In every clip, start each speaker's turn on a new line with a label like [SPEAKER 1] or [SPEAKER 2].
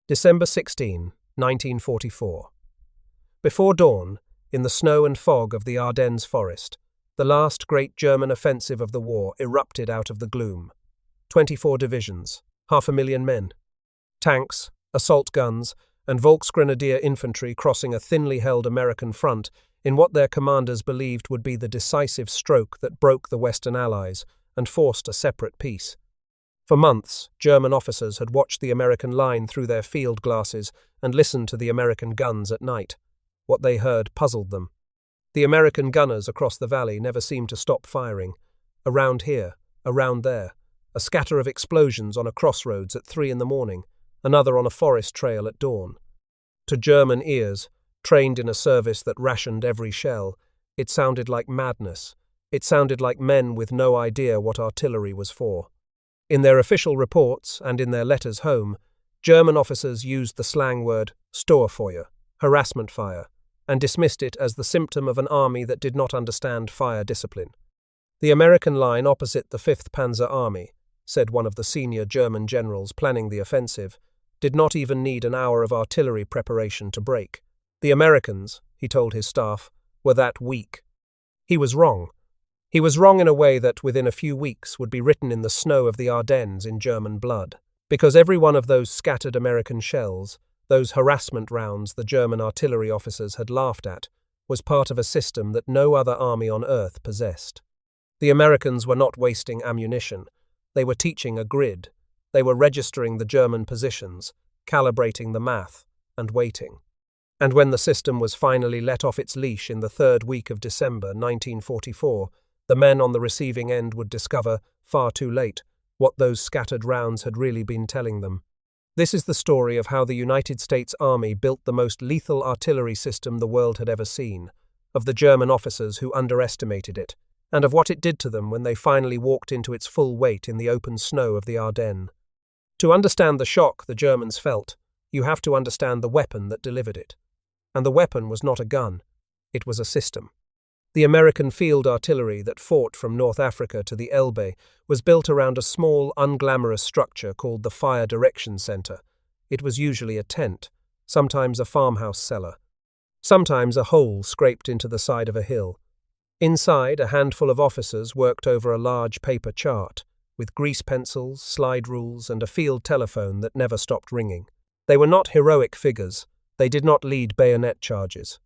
[SPEAKER 1] December 16, 1944. Before dawn, in the snow and fog of the Ardennes forest, the last great German offensive of the war erupted out of the gloom. 24 divisions, 500,000 men. Tanks, assault guns, and Volksgrenadier infantry crossing a thinly held American front in what their commanders believed would be the decisive stroke that broke the Western Allies and forced a separate peace. For months, German officers had watched the American line through their field glasses and listened to the American guns at night. What they heard puzzled them. The American gunners across the valley never seemed to stop firing. Around here, around there, a scatter of explosions on a crossroads at 3 a.m, another on a forest trail at dawn. To German ears, trained in a service that rationed every shell, it sounded like madness. It sounded like men with no idea what artillery was for. In their official reports and in their letters home, German officers used the slang word Sturmfeuer, harassment fire, and dismissed it as the symptom of an army that did not understand fire discipline. The American line opposite the 5th Panzer Army, said one of the senior German generals planning the offensive, did not even need an hour of artillery preparation to break. The Americans, he told his staff, were that weak. He was wrong. He was wrong in a way that within a few weeks would be written in the snow of the Ardennes in German blood, because every one of those scattered American shells, those harassment rounds the German artillery officers had laughed at, was part of a system that no other army on earth possessed. The Americans were not wasting ammunition. They were teaching a grid. They were registering the German positions, calibrating the math, and waiting. And when the system was finally let off its leash in the 3rd week of December 1944, the men on the receiving end would discover, far too late, what those scattered rounds had really been telling them. This is the story of how the United States Army built the most lethal artillery system the world had ever seen, of the German officers who underestimated it, and of what it did to them when they finally walked into its full weight in the open snow of the Ardennes. To understand the shock the Germans felt, you have to understand the weapon that delivered it. And the weapon was not a gun, it was a system. The American field artillery that fought from North Africa to the Elbe was built around a small, unglamorous structure called the Fire Direction Center. It was usually a tent, sometimes a farmhouse cellar, sometimes a hole scraped into the side of a hill. Inside, a handful of officers worked over a large paper chart, with grease pencils, slide rules, and a field telephone that never stopped ringing. They were not heroic figures. They did not lead bayonet charges.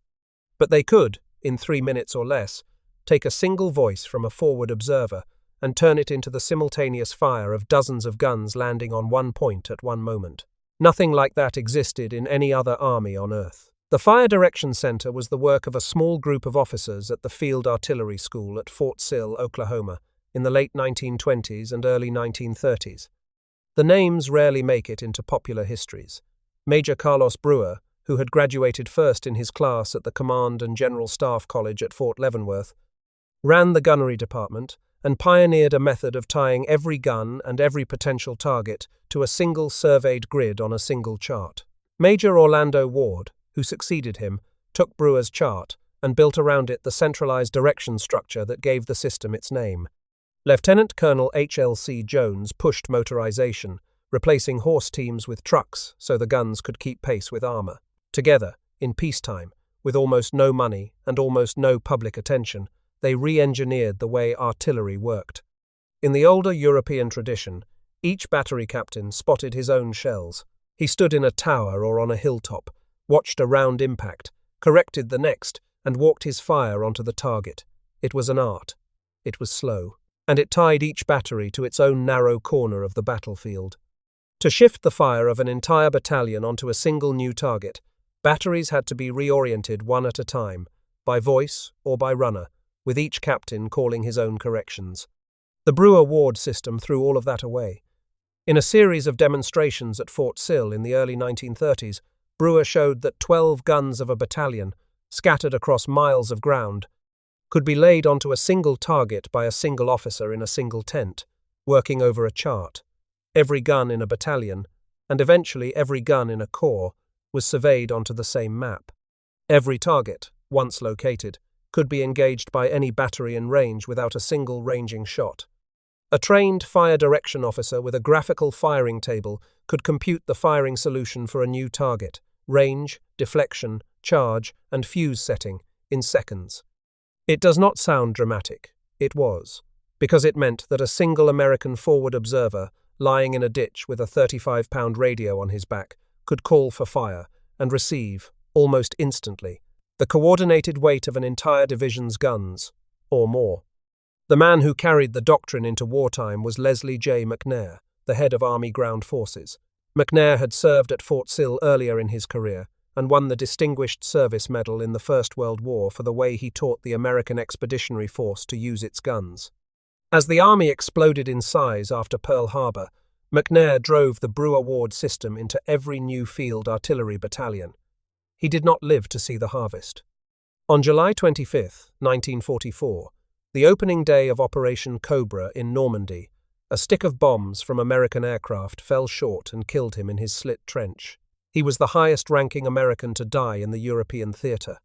[SPEAKER 1] But they could, in 3 minutes or less, take a single voice from a forward observer and turn it into the simultaneous fire of dozens of guns landing on one point at one moment. Nothing like that existed in any other army on Earth. The Fire Direction Center was the work of a small group of officers at the Field Artillery School at Fort Sill, Oklahoma, in the late 1920s and early 1930s. The names rarely make it into popular histories. Major Carlos Brewer, who had graduated first in his class at the Command and General Staff College at Fort Leavenworth, ran the gunnery department and pioneered a method of tying every gun and every potential target to a single surveyed grid on a single chart. Major Orlando Ward, who succeeded him, took Brewer's chart and built around it the centralized direction structure that gave the system its name. Lieutenant Colonel H.L.C. Jones pushed motorization, replacing horse teams with trucks so the guns could keep pace with armor. Together, in peacetime, with almost no money and almost no public attention, they re-engineered the way artillery worked. In the older European tradition, each battery captain spotted his own shells. He stood in a tower or on a hilltop, watched a round impact, corrected the next, and walked his fire onto the target. It was an art. It was slow. And it tied each battery to its own narrow corner of the battlefield. To shift the fire of an entire battalion onto a single new target, batteries had to be reoriented one at a time, by voice or by runner, with each captain calling his own corrections. The Brewer-Ward system threw all of that away. In a series of demonstrations at Fort Sill in the early 1930s, Brewer showed that 12 guns of a battalion, scattered across miles of ground, could be laid onto a single target by a single officer in a single tent, working over a chart. Every gun in a battalion, and eventually every gun in a corps, was surveyed onto the same map. Every target, once located, could be engaged by any battery in range without a single ranging shot. A trained fire direction officer with a graphical firing table could compute the firing solution for a new target, range, deflection, charge, and fuse setting in seconds. It does not sound dramatic. It was, because it meant that a single American forward observer, lying in a ditch with a 35-pound radio on his back, could call for fire and receive, almost instantly, the coordinated weight of an entire division's guns, or more. The man who carried the doctrine into wartime was Leslie J. McNair, the head of Army Ground Forces. McNair had served at Fort Sill earlier in his career and won the Distinguished Service Medal in the First World War for the way he taught the American Expeditionary Force to use its guns. As the Army exploded in size after Pearl Harbor, McNair drove the Brewer Ward system into every new field artillery battalion. He did not live to see the harvest. On July 25, 1944, the opening day of Operation Cobra in Normandy, a stick of bombs from American aircraft fell short and killed him in his slit trench. He was the highest-ranking American to die in the European theatre.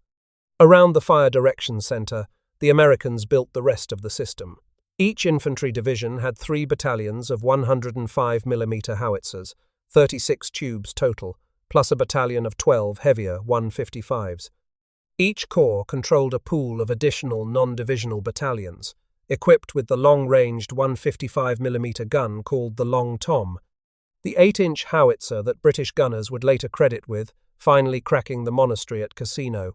[SPEAKER 1] Around the Fire Direction Center, the Americans built the rest of the system. Each infantry division had 3 battalions of 105mm howitzers, 36 tubes total, plus a battalion of 12 heavier 155s. Each corps controlled a pool of additional non-divisional battalions, equipped with the long-ranged 155mm gun called the Long Tom, the 8-inch howitzer that British gunners would later credit with finally cracking the monastery at Cassino,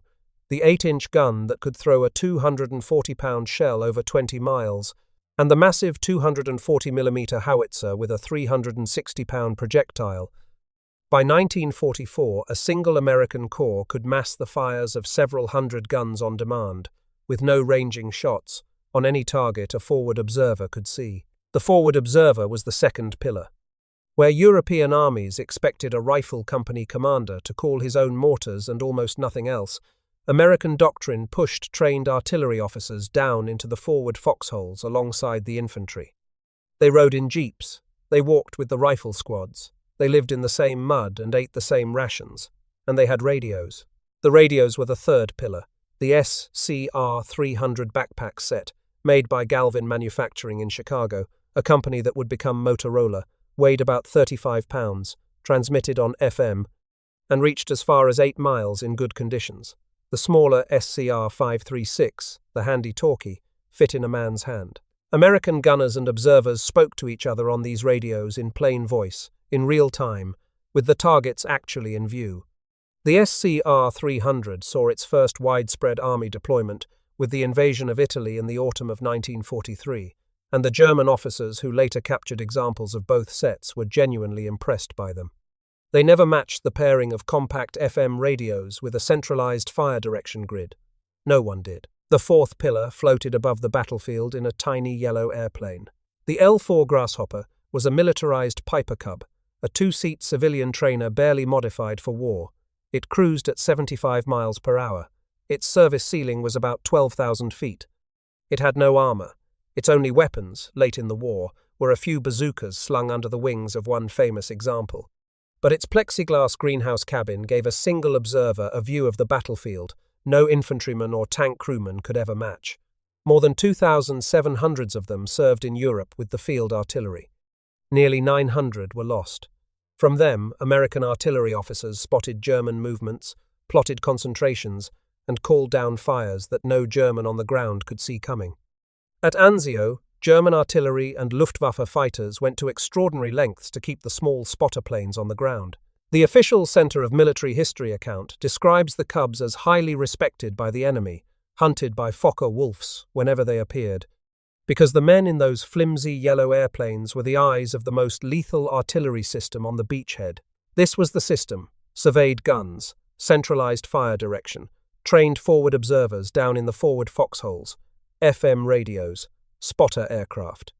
[SPEAKER 1] the 8-inch gun that could throw a 240-pound shell over 20 miles, and the massive 240mm howitzer with a 360-pound projectile. By 1944, a single American corps could mass the fires of several hundred guns on demand, with no ranging shots, on any target a forward observer could see. The forward observer was the second pillar. Where European armies expected a rifle company commander to call his own mortars and almost nothing else, American doctrine pushed trained artillery officers down into the forward foxholes alongside the infantry. They rode in jeeps, they walked with the rifle squads, they lived in the same mud and ate the same rations, and they had radios. The radios were the third pillar, the SCR 300 backpack set, made by Galvin Manufacturing in Chicago, a company that would become Motorola, weighed about 35 pounds, transmitted on FM, and reached as far as 8 miles in good conditions. The smaller SCR 536, the handy talkie, fit in a man's hand. American gunners and observers spoke to each other on these radios in plain voice, in real time, with the targets actually in view. The SCR 300 saw its first widespread army deployment with the invasion of Italy in the autumn of 1943, and the German officers who later captured examples of both sets were genuinely impressed by them. They never matched the pairing of compact FM radios with a centralized fire direction grid. No one did. The fourth pillar floated above the battlefield in a tiny yellow airplane. The L-4 Grasshopper was a militarized Piper Cub, a 2-seat civilian trainer barely modified for war. It cruised at 75 miles per hour. Its service ceiling was about 12,000 feet. It had no armor. Its only weapons, late in the war, were a few bazookas slung under the wings of one famous example. But its plexiglass greenhouse cabin gave a single observer a view of the battlefield no infantryman or tank crewman could ever match. More than 2,700 of them served in Europe with the field artillery. Nearly 900 were lost. From them, American artillery officers spotted German movements, plotted concentrations, and called down fires that no German on the ground could see coming. At Anzio, German artillery and Luftwaffe fighters went to extraordinary lengths to keep the small spotter planes on the ground. The official Center of Military History account describes the Cubs as highly respected by the enemy, hunted by Fokker wolves whenever they appeared, because the men in those flimsy yellow airplanes were the eyes of the most lethal artillery system on the beachhead. This was the system: surveyed guns, centralized fire direction, trained forward observers down in the forward foxholes, FM radios, spotter aircraft,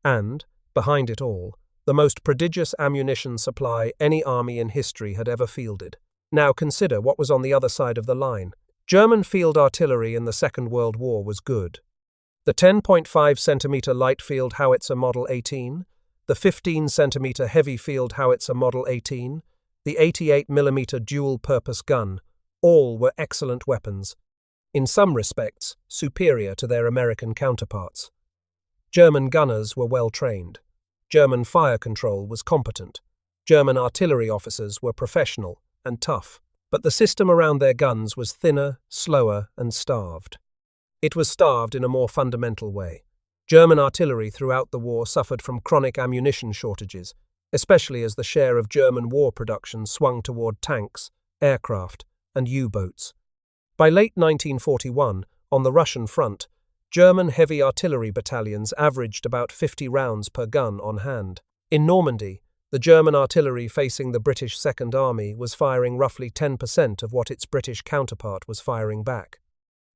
[SPEAKER 1] and, behind it all, the most prodigious ammunition supply any army in history had ever fielded. Now consider what was on the other side of the line. German field artillery in the Second World War was good. The 10.5-centimeter light field howitzer Model 18, the 15-centimeter heavy field howitzer Model 18, the 88mm dual-purpose gun, all were excellent weapons, in some respects superior to their American counterparts. German gunners were well trained. German fire control was competent. German artillery officers were professional and tough, but the system around their guns was thinner, slower, and starved. It was starved in a more fundamental way. German artillery throughout the war suffered from chronic ammunition shortages, especially as the share of German war production swung toward tanks, aircraft, and U-boats. By late 1941, on the Russian front, German heavy artillery battalions averaged about 50 rounds per gun on hand. In Normandy, the German artillery facing the British Second Army was firing roughly 10% of what its British counterpart was firing back.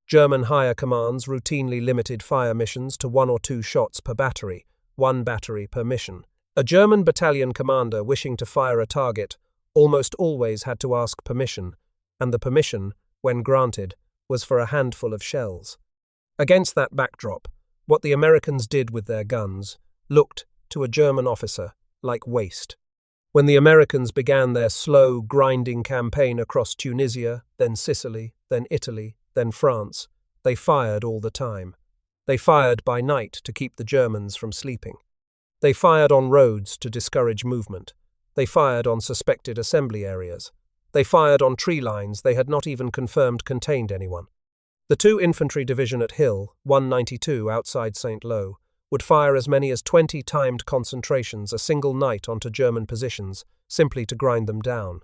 [SPEAKER 1] German higher commands routinely limited fire missions to 1 or 2 shots per battery, 1 battery per mission. A German battalion commander wishing to fire a target almost always had to ask permission, and the permission, when granted, was for a handful of shells. Against that backdrop, what the Americans did with their guns looked, to a German officer, like waste. When the Americans began their slow, grinding campaign across Tunisia, then Sicily, then Italy, then France, they fired all the time. They fired by night to keep the Germans from sleeping. They fired on roads to discourage movement. They fired on suspected assembly areas. They fired on tree lines they had not even confirmed contained anyone. The 2 Infantry Division at Hill, 192 outside St. Lo, would fire as many as 20 timed concentrations a single night onto German positions, simply to grind them down.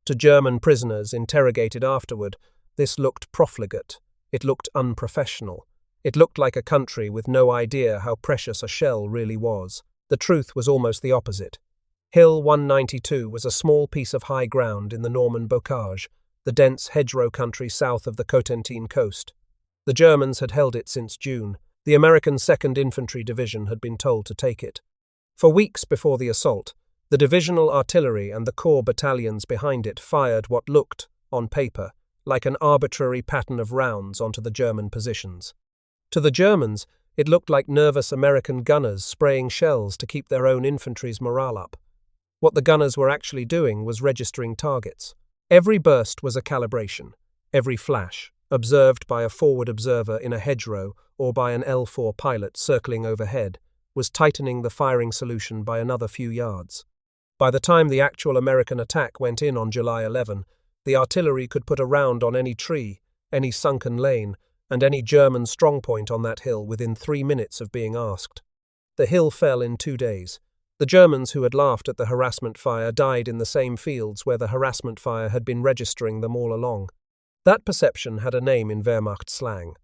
[SPEAKER 1] To German prisoners interrogated afterward, this looked profligate. It looked unprofessional. It looked like a country with no idea how precious a shell really was. The truth was almost the opposite. Hill 192 was a small piece of high ground in the Norman bocage, the dense hedgerow country south of the Cotentin coast. The Germans had held it since June. The American 2nd Infantry Division had been told to take it. For weeks before the assault, the divisional artillery and the corps battalions behind it fired what looked, on paper, like an arbitrary pattern of rounds onto the German positions. To the Germans, it looked like nervous American gunners spraying shells to keep their own infantry's morale up. What the gunners were actually doing was registering targets. Every burst was a calibration. Every flash, observed by a forward observer in a hedgerow or by an L4 pilot circling overhead, was tightening the firing solution by another few yards. By the time the actual American attack went in on July 11, the artillery could put a round on any tree, any sunken lane, and any German strongpoint on that hill within 3 minutes of being asked. The hill fell in 2 days. The Germans who had laughed at the harassment fire died in the same fields where the harassment fire had been registering them all along. That perception had a name in Wehrmacht slang.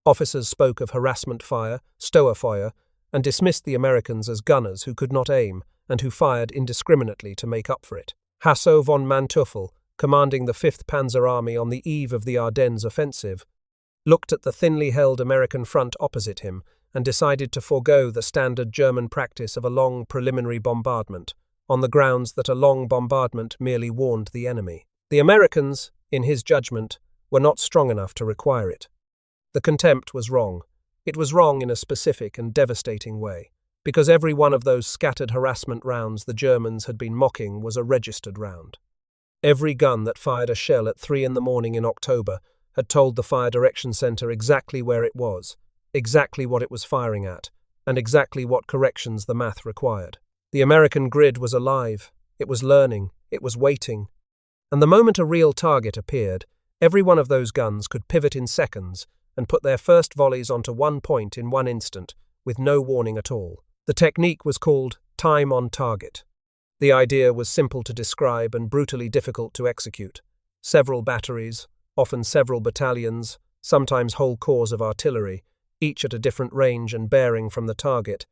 [SPEAKER 1] Officers spoke of harassment fire, Stoerfeuer, and dismissed the Americans as gunners who could not aim and who fired indiscriminately to make up for it. Hasso von Manteuffel, commanding the 5th Panzer Army on the eve of the Ardennes offensive, looked at the thinly held American front opposite him and decided to forego the standard German practice of a long preliminary bombardment, on the grounds that a long bombardment merely warned the enemy. The Americans, in his judgment, were not strong enough to require it. The contempt was wrong. It was wrong in a specific and devastating way, because every one of those scattered harassment rounds the Germans had been mocking was a registered round. Every gun that fired a shell at 3 a.m. in October had told the Fire Direction Center exactly where it was, exactly what it was firing at, and exactly what corrections the math required. The American grid was alive, it was learning, it was waiting. And the moment a real target appeared, every one of those guns could pivot in seconds and put their first volleys onto one point in 1 instant, with no warning at all. The technique was called time on target. The idea was simple to describe and brutally difficult to execute. Several batteries, often several battalions, sometimes whole corps of artillery, each at a different range and bearing from the target,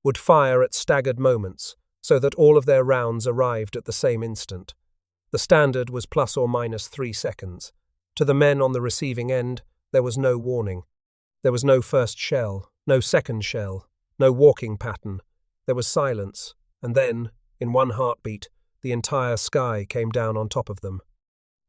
[SPEAKER 1] would fire at staggered moments so that all of their rounds arrived at the same instant. The standard was plus or minus 3 seconds. To the men on the receiving end, there was no warning. There was no first shell, no second shell, no walking pattern. There was silence, and then, in one heartbeat, the entire sky came down on top of them.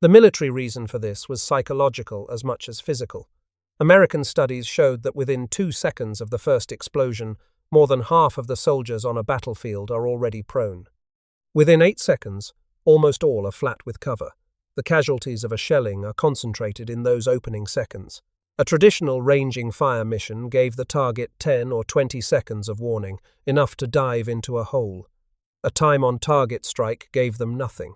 [SPEAKER 1] The military reason for this was psychological as much as physical. American studies showed that within 2 seconds of the first explosion, more than half of the soldiers on a battlefield are already prone. Within 8 seconds, almost all are flat with cover. The casualties of a shelling are concentrated in those opening seconds. A traditional ranging fire mission gave the target 10 or 20 seconds of warning, enough to dive into a hole. A time-on-target strike gave them nothing.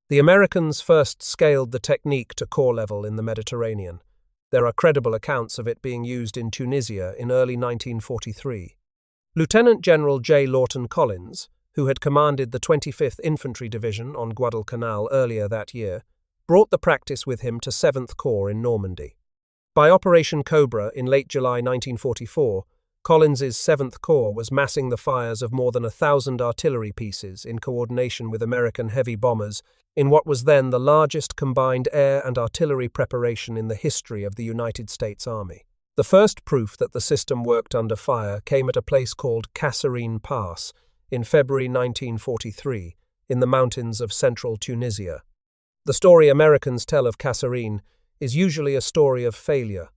[SPEAKER 1] The Americans first scaled the technique to corps level in the Mediterranean. There are credible accounts of it being used in Tunisia in early 1943. Lieutenant General J. Lawton Collins, who had commanded the 25th Infantry Division on Guadalcanal earlier that year, brought the practice with him to 7th Corps in Normandy. By Operation Cobra in late July 1944, Collins's 7th Corps was massing the fires of more than 1,000 artillery pieces in coordination with American heavy bombers in what was then the largest combined air and artillery preparation in the history of the United States Army. The first proof that the system worked under fire came at a place called Kasserine Pass in February 1943 in the mountains of central Tunisia. The story Americans tell of Kasserine is usually a story of failure.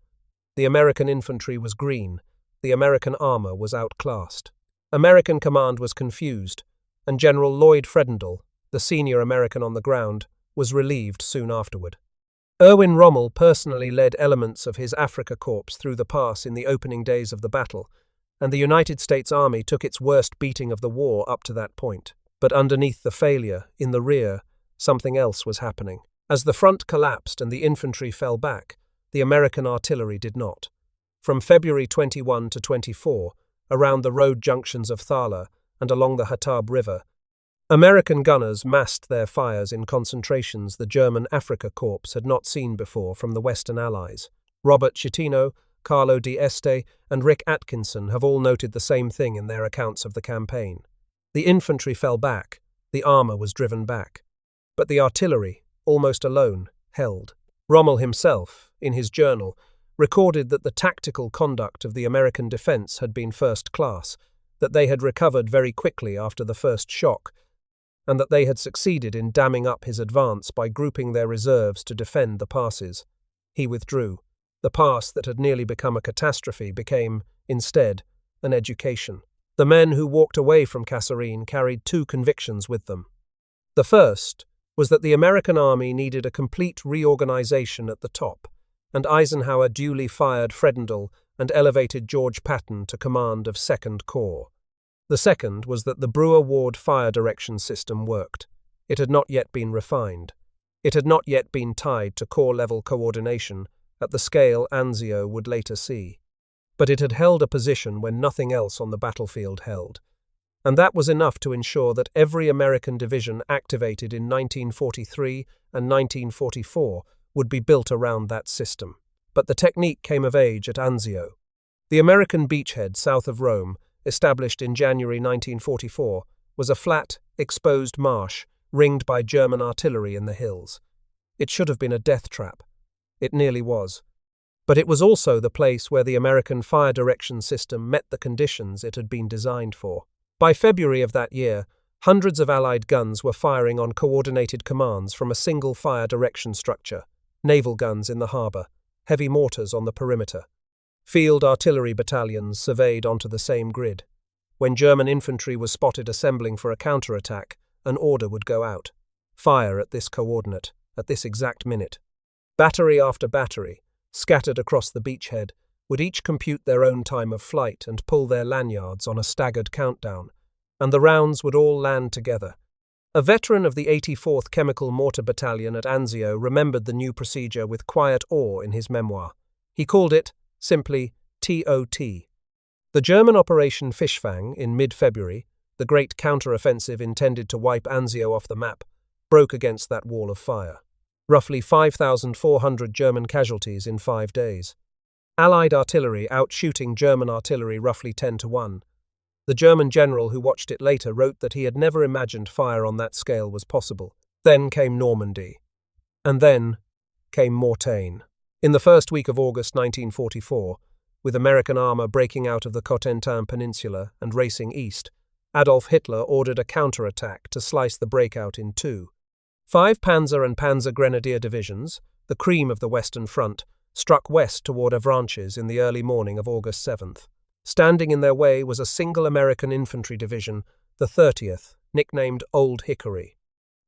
[SPEAKER 1] The American infantry was green, the American armor was outclassed. American command was confused, and General Lloyd Fredendall, the senior American on the ground, was relieved soon afterward. Erwin Rommel personally led elements of his Afrika Korps through the pass in the opening days of the battle, and the United States Army took its worst beating of the war up to that point. But underneath the failure, in the rear, something else was happening. As the front collapsed and the infantry fell back, the American artillery did not. From February 21 to 24, around the road junctions of Thala and along the Hatab River, American gunners massed their fires in concentrations the German Afrika Korps had not seen before from the Western Allies. Robert Schettino, Carlo di Este, and Rick Atkinson have all noted the same thing in their accounts of the campaign. The infantry fell back, the armor was driven back. But the artillery, almost alone, held. Rommel himself, in his journal, recorded that the tactical conduct of the American defense had been first class, that they had recovered very quickly after the first shock, and that they had succeeded in damming up his advance by grouping their reserves to defend the passes. He withdrew. The pass that had nearly become a catastrophe became, instead, an education. The men who walked away from Kasserine carried two convictions with them. The first was that the American army needed a complete reorganization at the top, and Eisenhower duly fired Fredendall and elevated George Patton to command of 2nd Corps. The second was that the Brewer-Ward fire direction system worked. It had not yet been refined. It had not yet been tied to corps-level coordination at the scale Anzio would later see. But it had held a position when nothing else on the battlefield held. And that was enough to ensure that every American division activated in 1943 and 1944 would be built around that system. But the technique came of age at Anzio. The American beachhead south of Rome, established in January 1944, was a flat, exposed marsh ringed by German artillery in the hills. It should have been a death trap. It nearly was. But it was also the place where the American fire direction system met the conditions it had been designed for. By February of that year, hundreds of Allied guns were firing on coordinated commands from a single fire direction structure, naval guns in the harbour, heavy mortars on the perimeter. Field artillery battalions surveyed onto the same grid. When German infantry was spotted assembling for a counterattack, an order would go out. Fire at this coordinate, at this exact minute. Battery after battery, scattered across the beachhead, would each compute their own time of flight and pull their lanyards on a staggered countdown, and the rounds would all land together. A veteran of the 84th Chemical Mortar Battalion at Anzio remembered the new procedure with quiet awe in his memoir. He called it, simply, TOT. The German Operation Fischfang in mid-February, the great counter-offensive intended to wipe Anzio off the map, broke against that wall of fire. Roughly 5,400 German casualties in 5 days. Allied artillery outshooting German artillery roughly 10-1. The German general who watched it later wrote that he had never imagined fire on that scale was possible. Then came Normandy. And then came Mortain. In the first week of August 1944, with American armor breaking out of the Cotentin Peninsula and racing east, Adolf Hitler ordered a counterattack to slice the breakout in two. 5 Panzer and Panzer Grenadier divisions, the cream of the Western Front, struck west toward Avranches in the early morning of August 7th. Standing in their way was a single American infantry division, the 30th, nicknamed Old Hickory.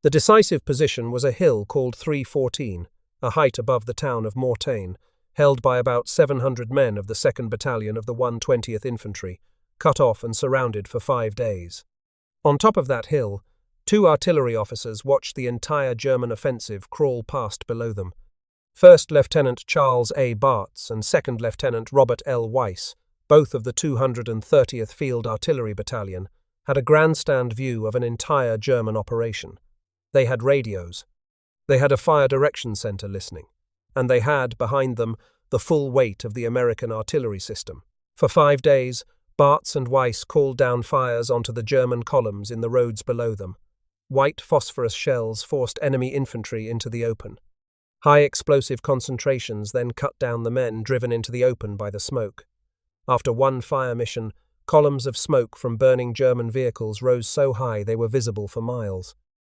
[SPEAKER 1] The decisive position was a hill called 314, a height above the town of Mortain, held by about 700 men of the 2nd Battalion of the 120th Infantry, cut off and surrounded for 5 days. On top of that hill, 2 artillery officers watched the entire German offensive crawl past below them. First Lieutenant Charles A. Bartz and Second Lieutenant Robert L. Weiss, both of the 230th Field Artillery Battalion, had a grandstand view of an entire German operation. They had radios. They had a fire direction center listening. And they had, behind them, the full weight of the American artillery system. For 5 days, Bartz and Weiss called down fires onto the German columns in the roads below them. White phosphorus shells forced enemy infantry into the open. High explosive concentrations then cut down the men driven into the open by the smoke. After one fire mission, columns of smoke from burning German vehicles rose so high they were visible for miles.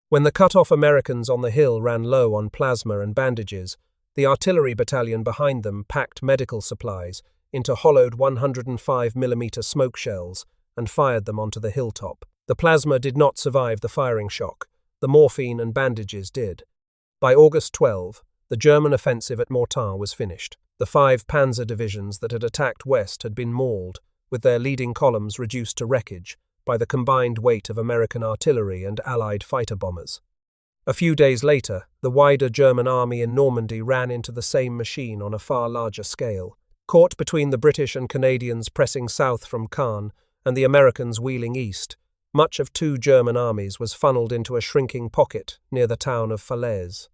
[SPEAKER 1] When the cut-off Americans on the hill ran low on plasma and bandages, the artillery battalion behind them packed medical supplies into hollowed 105mm smoke shells and fired them onto the hilltop. The plasma did not survive the firing shock. The morphine and bandages did. By August 12, the German offensive at Mortain was finished. The 5 panzer divisions that had attacked west had been mauled, with their leading columns reduced to wreckage by the combined weight of American artillery and Allied fighter bombers. A few days later, the wider German army in Normandy ran into the same machine on a far larger scale. Caught between the British and Canadians pressing south from Caen and the Americans wheeling east, much of 2 German armies was funneled into a shrinking pocket near the town of Falaise.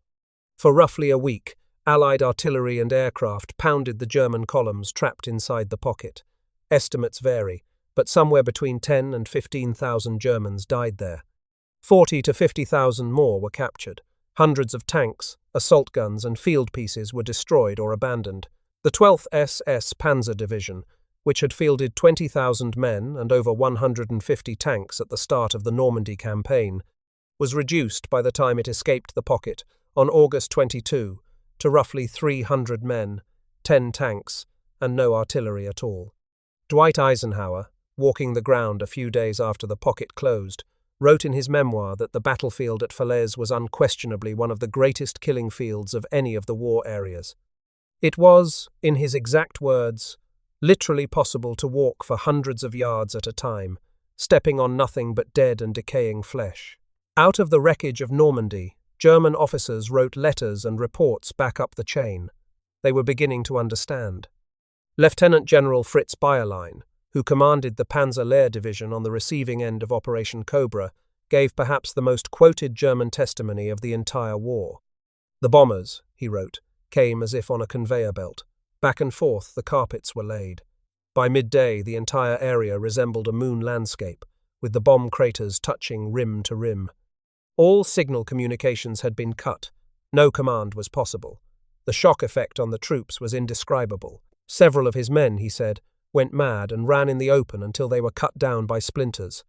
[SPEAKER 1] For roughly a week, Allied artillery and aircraft pounded the German columns trapped inside the pocket. Estimates vary, but somewhere between 10 and 15,000 Germans died there. 40 to 50,000 more were captured. Hundreds of tanks, assault guns and field pieces were destroyed or abandoned. The 12th SS Panzer Division, which had fielded 20,000 men and over 150 tanks at the start of the Normandy campaign, was reduced by the time it escaped the pocket on August 22 to roughly 300 men, 10 tanks, and no artillery at all. Dwight Eisenhower, walking the ground a few days after the pocket closed, wrote in his memoir that the battlefield at Falaise was unquestionably one of the greatest killing fields of any of the war areas. It was, in his exact words, literally possible to walk for hundreds of yards at a time, stepping on nothing but dead and decaying flesh. Out of the wreckage of Normandy, German officers wrote letters and reports back up the chain. They were beginning to understand. Lieutenant General Fritz Bayerlein, who commanded the Panzer Lehr Division on the receiving end of Operation Cobra, gave perhaps the most quoted German testimony of the entire war. "The bombers," he wrote, "came as if on a conveyor belt. Back and forth the carpets were laid. By midday the entire area resembled a moon landscape, with the bomb craters touching rim to rim. All signal communications had been cut. No command was possible. The shock effect on the troops was indescribable. Several of his men, he said, went mad and ran in the open until they were cut down by splinters."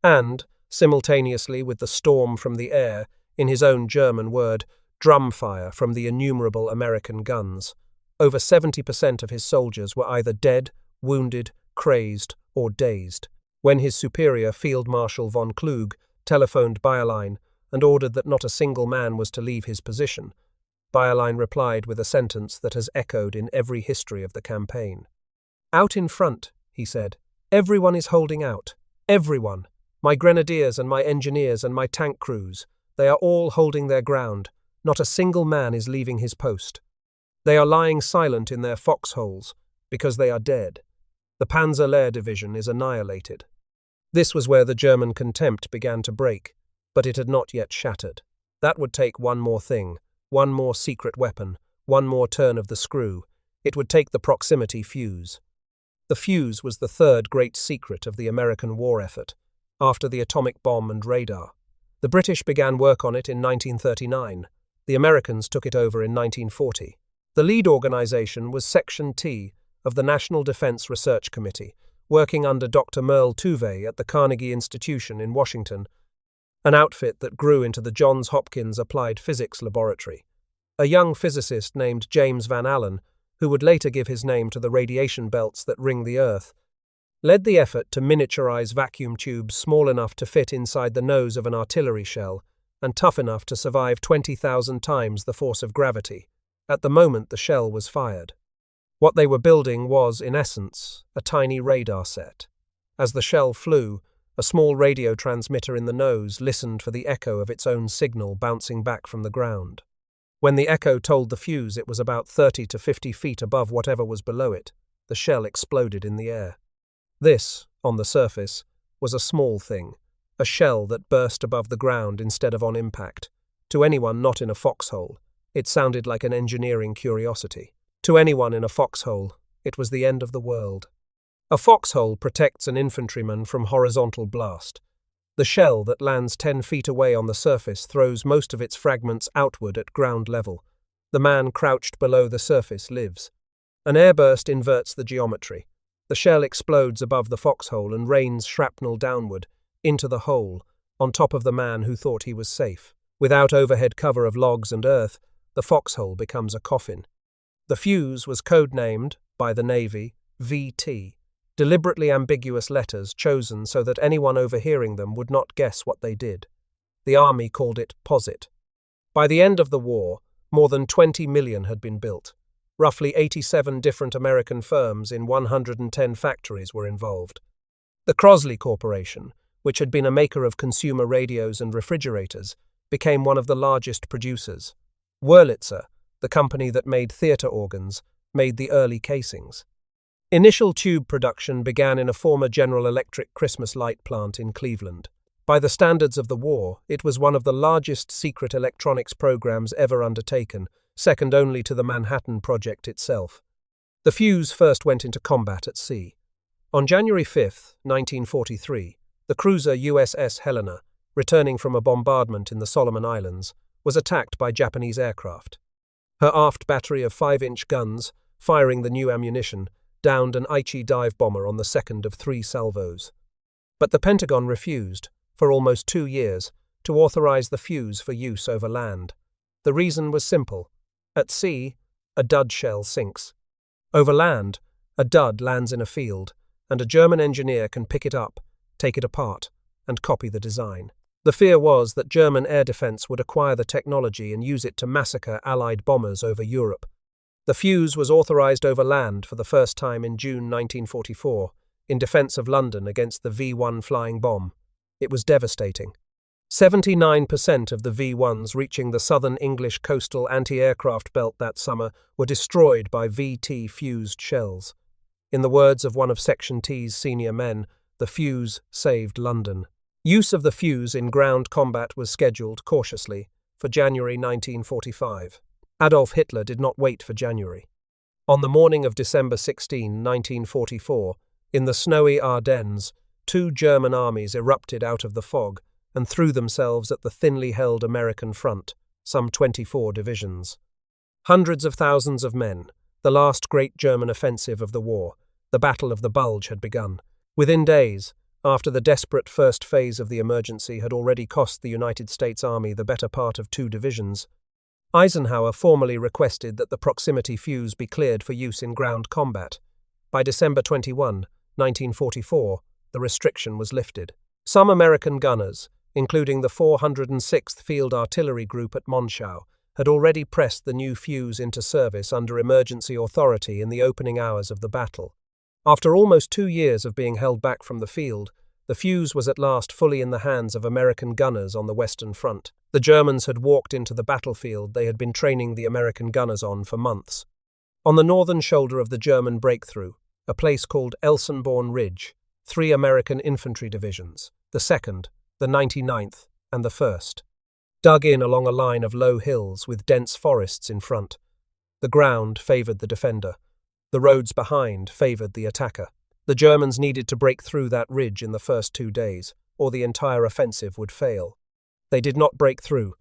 [SPEAKER 1] And, simultaneously with the storm from the air, in his own German word, drum fire from the innumerable American guns, over 70% of his soldiers were either dead, wounded, crazed, or dazed. When his superior, Field Marshal von Kluge, telephoned Bayerlein and ordered that not a single man was to leave his position, Bayerlein replied with a sentence that has echoed in every history of the campaign. "Out in front," he said, "everyone is holding out. Everyone. My grenadiers and my engineers and my tank crews. They are all holding their ground. Not a single man is leaving his post. They are lying silent in their foxholes because they are dead. The Panzer Lehr Division is annihilated." This was where the German contempt began to break, but it had not yet shattered. That would take one more thing, one more secret weapon, one more turn of the screw. It would take the proximity fuse. The fuse was the third great secret of the American war effort, after the atomic bomb and radar. The British began work on it in 1939. The Americans took it over in 1940. The lead organization was Section T of the National Defense Research Committee, working under Dr. Merle Tuve at the Carnegie Institution in Washington, an outfit that grew into the Johns Hopkins Applied Physics Laboratory. A young physicist named James Van Allen, who would later give his name to the radiation belts that ring the Earth, led the effort to miniaturize vacuum tubes small enough to fit inside the nose of an artillery shell and tough enough to survive 20,000 times the force of gravity at the moment the shell was fired. What they were building was, in essence, a tiny radar set. As the shell flew, A small radio transmitter in the nose listened for the echo of its own signal bouncing back from the ground. When the echo told the fuse it was about 30 to 50 feet above whatever was below it, the shell exploded in the air. This, on the surface, was a small thing, a shell that burst above the ground instead of on impact. To anyone not in a foxhole, it sounded like an engineering curiosity. To anyone in a foxhole, it was the end of the world. A foxhole protects an infantryman from horizontal blast. The shell that lands 10 feet away on the surface throws most of its fragments outward at ground level. The man crouched below the surface lives. An airburst inverts the geometry. The shell explodes above the foxhole and rains shrapnel downward, into the hole, on top of the man who thought he was safe. Without overhead cover of logs and earth, the foxhole becomes a coffin. The fuse was codenamed, by the Navy, VT, deliberately ambiguous letters chosen so that anyone overhearing them would not guess what they did. The Army called it POSIT. By the end of the war, more than 20 million had been built. Roughly 87 different American firms in 110 factories were involved. The Crosley Corporation, which had been a maker of consumer radios and refrigerators, became one of the largest producers. Wurlitzer, the company that made theatre organs, made the early casings. Initial tube production began in a former General Electric Christmas light plant in Cleveland. By the standards of the war, it was one of the largest secret electronics programs ever undertaken, second only to the Manhattan Project itself. The fuse first went into combat at sea. On January 5, 1943, the cruiser USS Helena, returning from a bombardment in the Solomon Islands, was attacked by Japanese aircraft. Her aft battery of 5-inch guns, firing the new ammunition, downed an Aichi dive bomber on the second of 3 salvos. But the Pentagon refused, for almost 2 years, to authorize the fuse for use over land. The reason was simple. At sea, a dud shell sinks. Over land, a dud lands in a field, and a German engineer can pick it up, take it apart, and copy the design. The fear was that German air defense would acquire the technology and use it to massacre Allied bombers over Europe. The fuse was authorized over land for the first time in June 1944, in defense of London against the V-1 flying bomb. It was devastating. 79% of the V-1s reaching the southern English coastal anti-aircraft belt that summer were destroyed by VT-fused shells. In the words of one of Section T's senior men, the fuse saved London. Use of the fuse in ground combat was scheduled, cautiously, for January 1945. Adolf Hitler did not wait for January. On the morning of December 16, 1944, in the snowy Ardennes, 2 German armies erupted out of the fog and threw themselves at the thinly held American front, some 24 divisions. Hundreds of thousands of men, the last great German offensive of the war, the Battle of the Bulge had begun. Within days, after the desperate first phase of the emergency had already cost the United States Army the better part of 2 divisions, Eisenhower formally requested that the proximity fuse be cleared for use in ground combat. By December 21, 1944, the restriction was lifted. Some American gunners, including the 406th Field Artillery Group at Monschau, had already pressed the new fuse into service under emergency authority in the opening hours of the battle. After almost 2 years of being held back from the field, the fuse was at last fully in the hands of American gunners on the Western Front. The Germans had walked into the battlefield they had been training the American gunners on for months. On the northern shoulder of the German breakthrough, a place called Elsenborn Ridge, 3 American infantry divisions, the 2nd, the 99th, and the 1st, dug in along a line of low hills with dense forests in front. The ground favored the defender. The roads behind favored the attacker. The Germans needed to break through that ridge in the first 2 days, or the entire offensive would fail. They did not break through.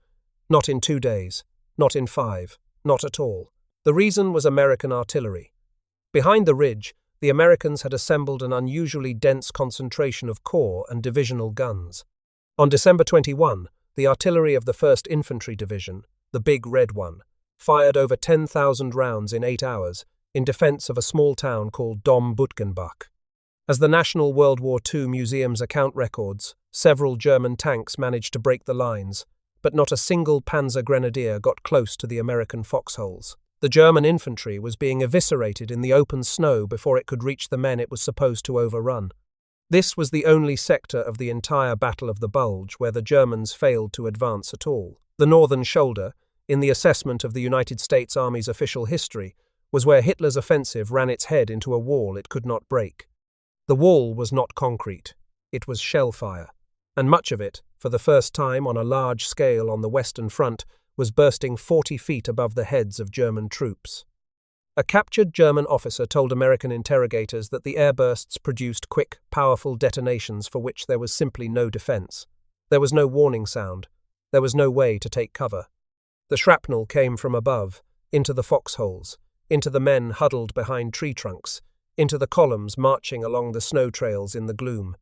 [SPEAKER 1] Not in 2 days. Not in 5. Not at all. The reason was American artillery. Behind the ridge, the Americans had assembled an unusually dense concentration of corps and divisional guns. On December 21, the artillery of the 1st Infantry Division, the Big Red One, fired over 10,000 rounds in 8 hours in defense of a small town called Dom Butgenbach. As the National World War II Museum's account records, several German tanks managed to break the lines, but not a single Panzer Grenadier got close to the American foxholes. The German infantry was being eviscerated in the open snow before it could reach the men it was supposed to overrun. This was the only sector of the entire Battle of the Bulge where the Germans failed to advance at all. The northern shoulder, in the assessment of the United States Army's official history, was where Hitler's offensive ran its head into a wall it could not break. The wall was not concrete, it was shell fire, and much of it, for the first time on a large scale on the Western Front, was bursting 40 feet above the heads of German troops. A captured German officer told American interrogators that the airbursts produced quick, powerful detonations for which there was simply no defense. There was no warning sound. There was no way to take cover. The shrapnel came from above, into the foxholes, into the men huddled behind tree trunks, into the columns marching along the snow trails in the gloom.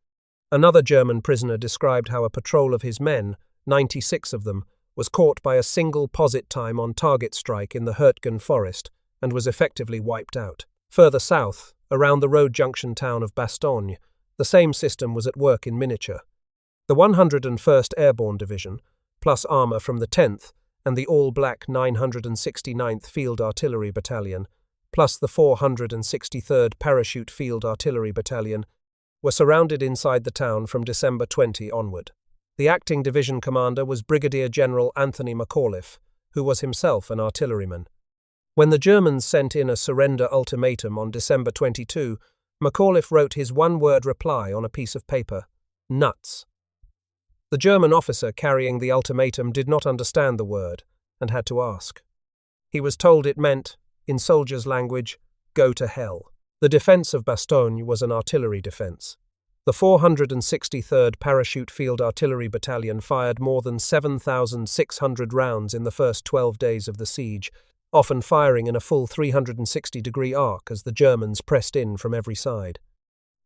[SPEAKER 1] Another German prisoner described how a patrol of his men, 96 of them, was caught by a single posit time on target strike in the Hurtgen forest and was effectively wiped out. Further south, around the road junction town of Bastogne, the same system was at work in miniature. The 101st Airborne Division, plus armour from the 10th and the all-black 969th Field Artillery Battalion, plus the 463rd Parachute Field Artillery Battalion, were surrounded inside the town from December 20 onward. The acting division commander was Brigadier General Anthony McAuliffe, who was himself an artilleryman. When the Germans sent in a surrender ultimatum on December 22, McAuliffe wrote his one-word reply on a piece of paper: nuts. The German officer carrying the ultimatum did not understand the word and had to ask. He was told it meant, in soldiers' language, go to hell. The defence of Bastogne was an artillery defence. The 463rd Parachute Field Artillery Battalion fired more than 7,600 rounds in the first 12 days of the siege, often firing in a full 360-degree arc as the Germans pressed in from every side.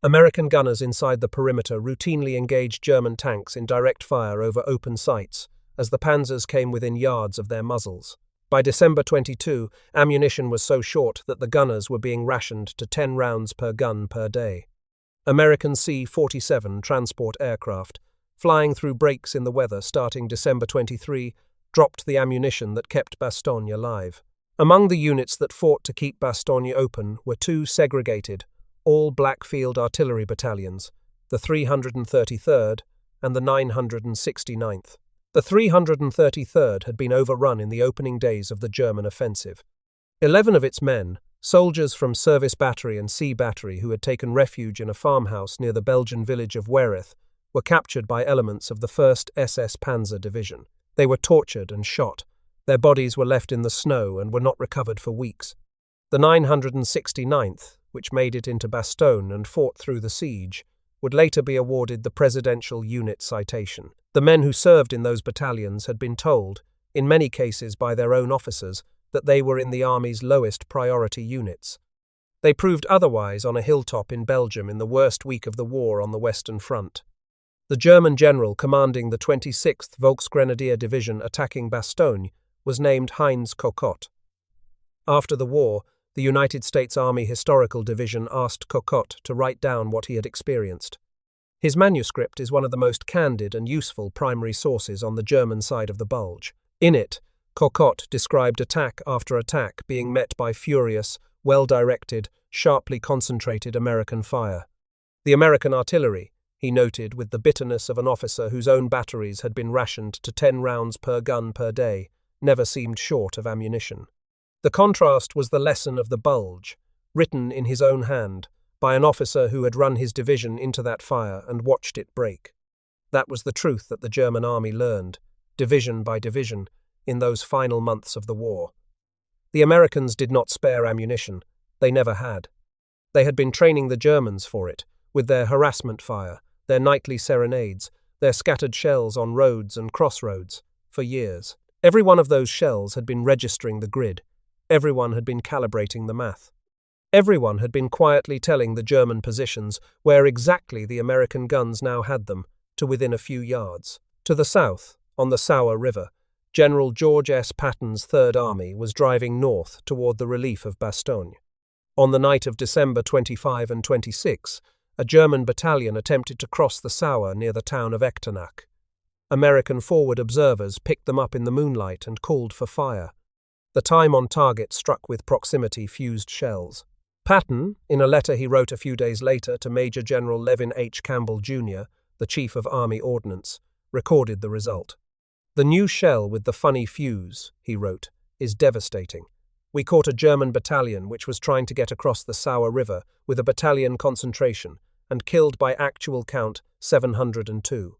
[SPEAKER 1] American gunners inside the perimeter routinely engaged German tanks in direct fire over open sights as the panzers came within yards of their muzzles. By December 22, ammunition was so short that the gunners were being rationed to 10 rounds per gun per day. American C-47 transport aircraft, flying through breaks in the weather starting December 23, dropped the ammunition that kept Bastogne alive. Among the units that fought to keep Bastogne open were two segregated, all-black field artillery battalions, the 333rd and the 969th. The 333rd had been overrun in the opening days of the German offensive. 11 of its men, soldiers from Service Battery and Sea Battery who had taken refuge in a farmhouse near the Belgian village of Wereth, were captured by elements of the 1st SS Panzer Division. They were tortured and shot. Their bodies were left in the snow and were not recovered for weeks. The 969th, which made it into Bastogne and fought through the siege, would later be awarded the Presidential Unit Citation. The men who served in those battalions had been told, in many cases by their own officers, that they were in the Army's lowest priority units. They proved otherwise on a hilltop in Belgium in the worst week of the war on the Western Front. The German general commanding the 26th Volksgrenadier Division attacking Bastogne was named Heinz Cocotte. After the war, the United States Army Historical Division asked Cocotte to write down what he had experienced. His manuscript is one of the most candid and useful primary sources on the German side of the Bulge. In it, Cocotte described attack after attack being met by furious, well-directed, sharply concentrated American fire. The American artillery, he noted with the bitterness of an officer whose own batteries had been rationed to 10 rounds per gun per day, never seemed short of ammunition. The contrast was the lesson of the Bulge, written in his own hand, by an officer who had run his division into that fire and watched it break. That was the truth that the German army learned, division by division, in those final months of the war. The Americans did not spare ammunition. They never had. They had been training the Germans for it, with their harassment fire, their nightly serenades, their scattered shells on roads and crossroads, for years. Every one of those shells had been registering the grid. Everyone had been calibrating the math. Everyone had been quietly telling the German positions where exactly the American guns now had them, to within a few yards. To the south, on the Sauer River, General George S. Patton's Third Army was driving north toward the relief of Bastogne. On the night of December 25 and 26, a German battalion attempted to cross the Sauer near the town of Echternach. American forward observers picked them up in the moonlight and called for fire. The time on target struck with proximity fused shells. Patton, in a letter he wrote a few days later to Major General Levin H. Campbell, Jr., the Chief of Army Ordnance, recorded the result. "The new shell with the funny fuse," he wrote, "is devastating. We caught a German battalion which was trying to get across the Sauer River with a battalion concentration and killed by actual count 702.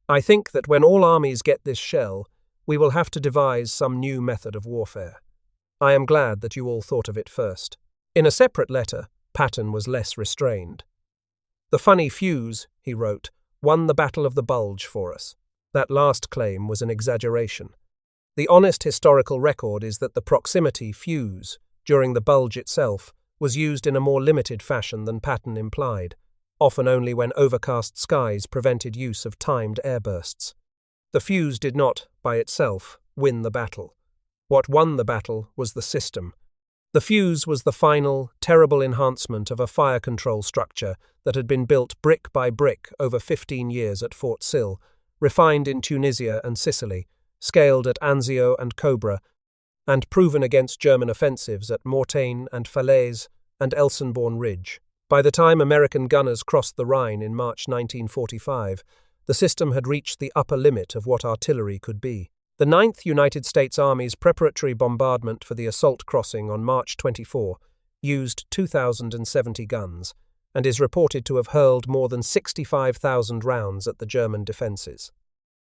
[SPEAKER 1] I think that when all armies get this shell, we will have to devise some new method of warfare. I am glad that you all thought of it first." In a separate letter, Patton was less restrained. "The funny fuse," he wrote, "won the Battle of the Bulge for us." That last claim was an exaggeration. The honest historical record is that the proximity fuse, during the Bulge itself, was used in a more limited fashion than Patton implied, often only when overcast skies prevented use of timed airbursts. The fuse did not, by itself, win the battle. What won the battle was the system. The fuse was the final, terrible enhancement of a fire control structure that had been built brick by brick over 15 years at Fort Sill, refined in Tunisia and Sicily, scaled at Anzio and Cobra, and proven against German offensives at Mortagne and Falaise and Elsenborn Ridge. By the time American gunners crossed the Rhine in March 1945, the system had reached the upper limit of what artillery could be. The 9th United States Army's preparatory bombardment for the assault crossing on March 24 used 2,070 guns and is reported to have hurled more than 65,000 rounds at the German defenses.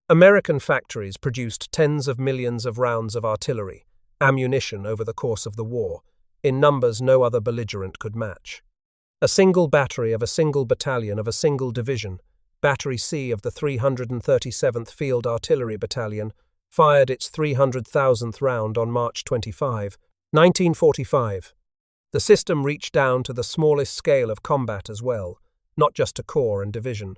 [SPEAKER 1] American factories produced tens of millions of rounds of artillery, ammunition over the course of the war, in numbers no other belligerent could match. A single battery of a single battalion of a single division, Battery C of the 337th Field Artillery Battalion, fired its 300,000th round on March 25, 1945. The system reached down to the smallest scale of combat as well, not just to corps and division.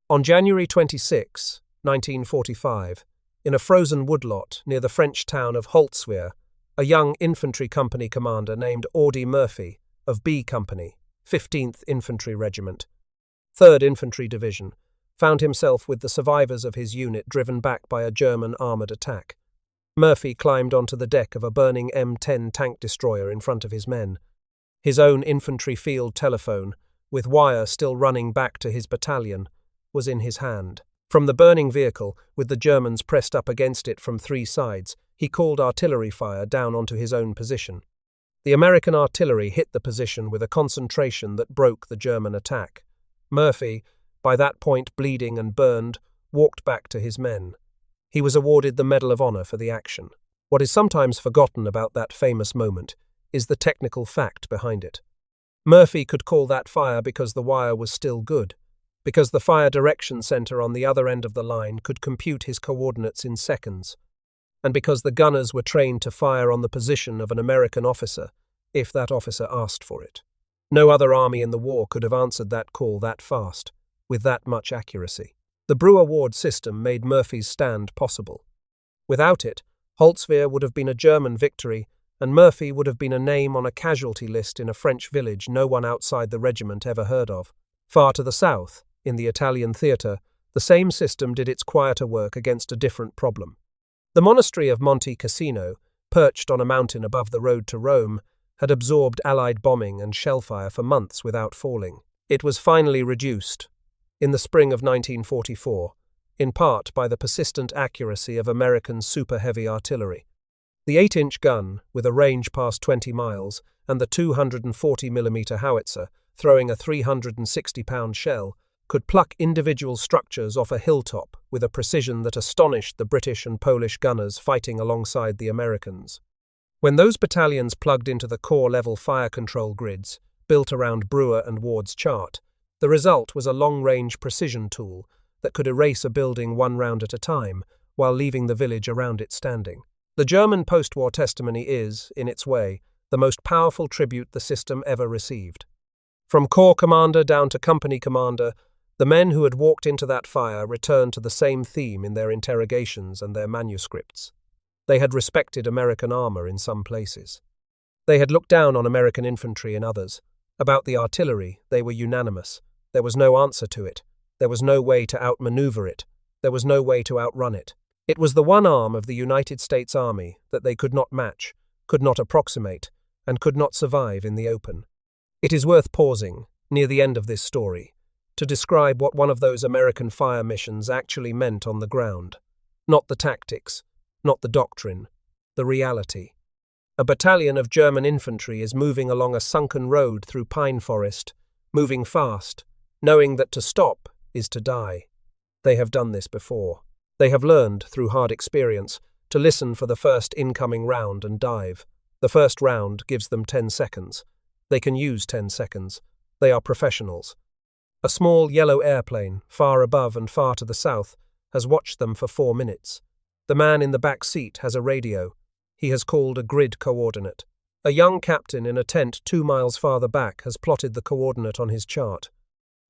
[SPEAKER 1] On January 26, 1945, in a frozen woodlot near the French town of Holtzwihr, a young infantry company commander named Audie Murphy of B Company, 15th Infantry Regiment, 3rd Infantry Division, found himself with the survivors of his unit driven back by a German armoured attack. Murphy climbed onto the deck of a burning M10 tank destroyer in front of his men. His own infantry field telephone, with wire still running back to his battalion, was in his hand. From the burning vehicle, with the Germans pressed up against it from 3 sides, he called artillery fire down onto his own position. The American artillery hit the position with a concentration that broke the German attack. Murphy, by that point bleeding and burned, walked back to his men. He was awarded the Medal of Honor for the action. What is sometimes forgotten about that famous moment is the technical fact behind it. Murphy could call that fire because the wire was still good, because the fire direction center on the other end of the line could compute his coordinates in seconds, and because the gunners were trained to fire on the position of an American officer, if that officer asked for it. No other army in the war could have answered that call that fast, with that much accuracy. The Brewer-Ward system made Murphy's stand possible. Without it, Holtzwihr would have been a German victory, and Murphy would have been a name on a casualty list in a French village no one outside the regiment ever heard of. Far to the south, in the Italian theatre, the same system did its quieter work against a different problem. The monastery of Monte Cassino, perched on a mountain above the road to Rome, had absorbed Allied bombing and shellfire for months without falling. It was finally reduced, in the spring of 1944, in part by the persistent accuracy of American super-heavy artillery. The 8-inch gun, with a range past 20 miles, and the 240mm howitzer, throwing a 360-pound shell, could pluck individual structures off a hilltop with a precision that astonished the British and Polish gunners fighting alongside the Americans. When those battalions plugged into the corps-level fire control grids, built around Brewer and Ward's chart, the result was a long-range precision tool that could erase a building one round at a time while leaving the village around it standing. The German post-war testimony is, in its way, the most powerful tribute the system ever received. From corps commander down to company commander, the men who had walked into that fire returned to the same theme in their interrogations and their manuscripts. They had respected American armor in some places. They had looked down on American infantry in others. About the artillery, they were unanimous. There was no answer to it. There was no way to outmaneuver it. There was no way to outrun it. It was the one arm of the United States Army that they could not match, could not approximate, and could not survive in the open. It is worth pausing, near the end of this story, to describe what one of those American fire missions actually meant on the ground. Not the tactics, not the doctrine, the reality. A battalion of German infantry is moving along a sunken road through pine forest, moving fast, knowing that to stop is to die. They have done this before. They have learned, through hard experience, to listen for the first incoming round and dive. The first round gives them 10 seconds. They can use 10 seconds. They are professionals. A small yellow airplane, far above and far to the south, has watched them for 4 minutes. The man in the back seat has a radio. He has called a grid coordinate. A young captain in a tent 2 miles farther back has plotted the coordinate on his chart.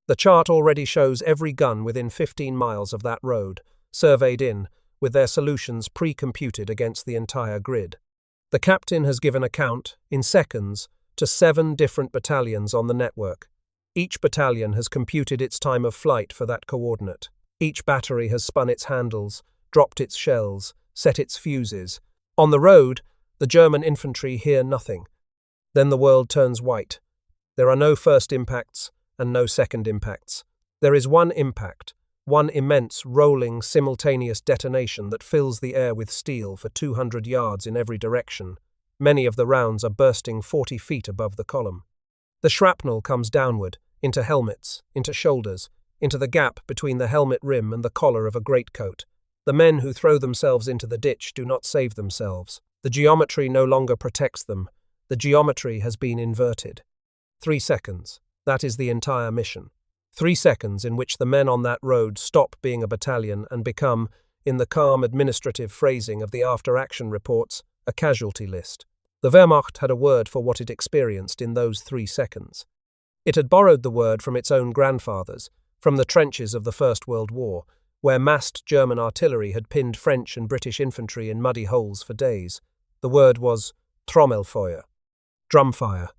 [SPEAKER 1] The chart already shows every gun within 15 miles of that road, surveyed in, with their solutions pre-computed against the entire grid. The captain has given a count, in seconds, to 7 different battalions on the network. Each battalion has computed its time of flight for that coordinate. Each battery has spun its handles, dropped its shells, set its fuses. On the road, the German infantry hear nothing. Then the world turns white. There are no first impacts and no second impacts. There is one impact, one immense, rolling, simultaneous detonation that fills the air with steel for 200 yards in every direction. Many of the rounds are bursting 40 feet above the column. The shrapnel comes downward, into helmets, into shoulders, into the gap between the helmet rim and the collar of a greatcoat. The men who throw themselves into the ditch do not save themselves. The geometry no longer protects them. The geometry has been inverted. 3 seconds. That is the entire mission. 3 seconds in which the men on that road stop being a battalion and become, in the calm administrative phrasing of the after-action reports, a casualty list. The Wehrmacht had a word for what it experienced in those 3 seconds. It had borrowed the word from its own grandfathers, from the trenches of the First World War, where massed German artillery had pinned French and British infantry in muddy holes for days. The word was Trommelfeuer, drumfire.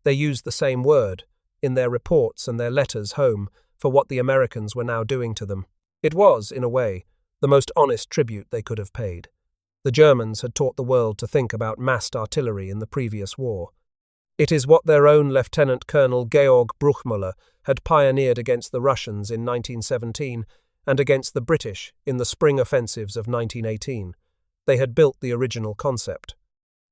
[SPEAKER 1] They used the same word, in their reports and their letters home, for what the Americans were now doing to them. It was, in a way, the most honest tribute they could have paid. The Germans had taught the world to think about massed artillery in the previous war. It is what their own Lieutenant Colonel Georg Bruchmüller had pioneered against the Russians in 1917 and against the British in the spring offensives of 1918. They had built the original concept.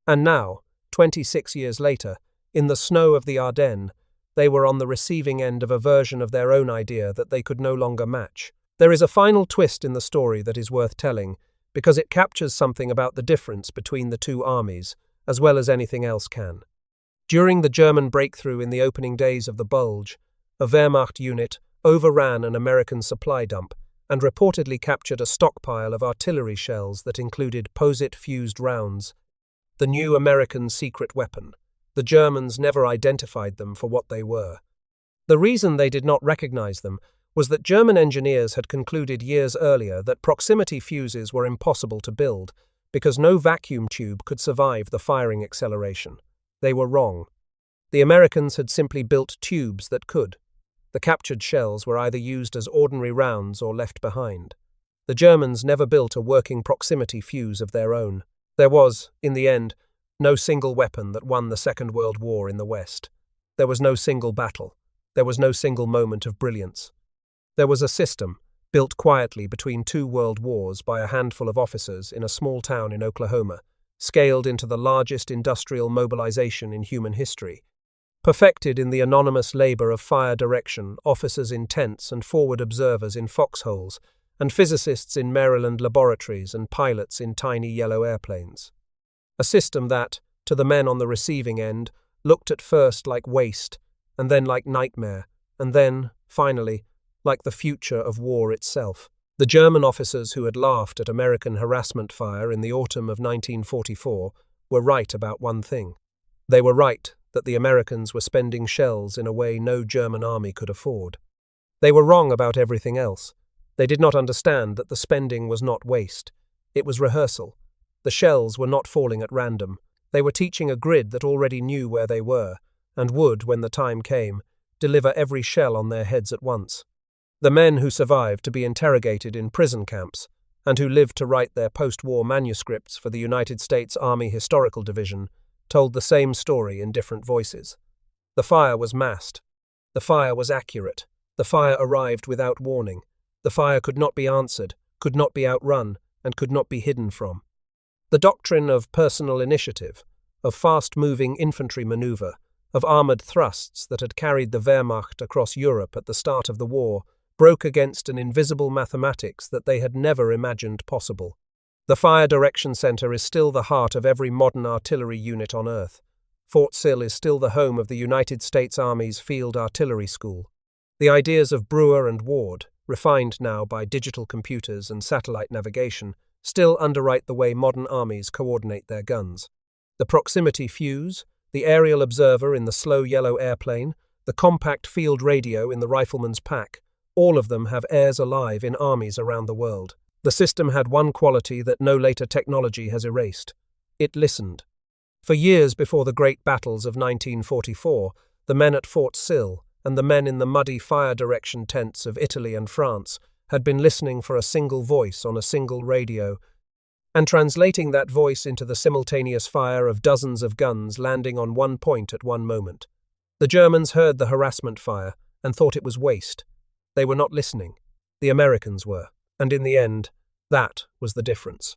[SPEAKER 1] And now, 26 years later, in the snow of the Ardennes, they were on the receiving end of a version of their own idea that they could no longer match. There is a final twist in the story that is worth telling, because it captures something about the difference between the two armies, as well as anything else can. During the German breakthrough in the opening days of the Bulge, a Wehrmacht unit overran an American supply dump and reportedly captured a stockpile of artillery shells that included posit-fused rounds, the new American secret weapon. The Germans never identified them for what they were. The reason they did not recognize them was that German engineers had concluded years earlier that proximity fuses were impossible to build because no vacuum tube could survive the firing acceleration. They were wrong. The Americans had simply built tubes that could. The captured shells were either used as ordinary rounds or left behind. The Germans never built a working proximity fuse of their own. There was, in the end, no single weapon that won the Second World War in the West. There was no single battle. There was no single moment of brilliance. There was a system, built quietly between 2 world wars by a handful of officers in a small town in Oklahoma, scaled into the largest industrial mobilization in human history, perfected in the anonymous labor of fire direction, officers in tents and forward observers in foxholes, and physicists in Maryland laboratories and pilots in tiny yellow airplanes. A system that, to the men on the receiving end, looked at first like waste, and then like nightmare, and then, finally, like the future of war itself. The German officers who had laughed at American harassment fire in the autumn of 1944 were right about one thing. They were right that the Americans were spending shells in a way no German army could afford. They were wrong about everything else. They did not understand that the spending was not waste. It was rehearsal. The shells were not falling at random. They were teaching a grid that already knew where they were, and would, when the time came, deliver every shell on their heads at once. The men who survived to be interrogated in prison camps, and who lived to write their post-war manuscripts for the United States Army Historical Division, told the same story in different voices. The fire was massed. The fire was accurate. The fire arrived without warning. The fire could not be answered, could not be outrun, and could not be hidden from. The doctrine of personal initiative, of fast-moving infantry maneuver, of armoured thrusts that had carried the Wehrmacht across Europe at the start of the war, broke against an invisible mathematics that they had never imagined possible. The Fire Direction Centre is still the heart of every modern artillery unit on Earth. Fort Sill is still the home of the United States Army's Field Artillery School. The ideas of Brewer and Ward, refined now by digital computers and satellite navigation, still underwrite the way modern armies coordinate their guns. The proximity fuse, the aerial observer in the slow yellow airplane, the compact field radio in the rifleman's pack, all of them have heirs alive in armies around the world. The system had one quality that no later technology has erased. It listened. For years before the great battles of 1944, the men at Fort Sill and the men in the muddy fire direction tents of Italy and France had been listening for a single voice on a single radio, and translating that voice into the simultaneous fire of dozens of guns landing on one point at one moment. The Germans heard the harassment fire and thought it was waste. They were not listening. The Americans were. And in the end, that was the difference.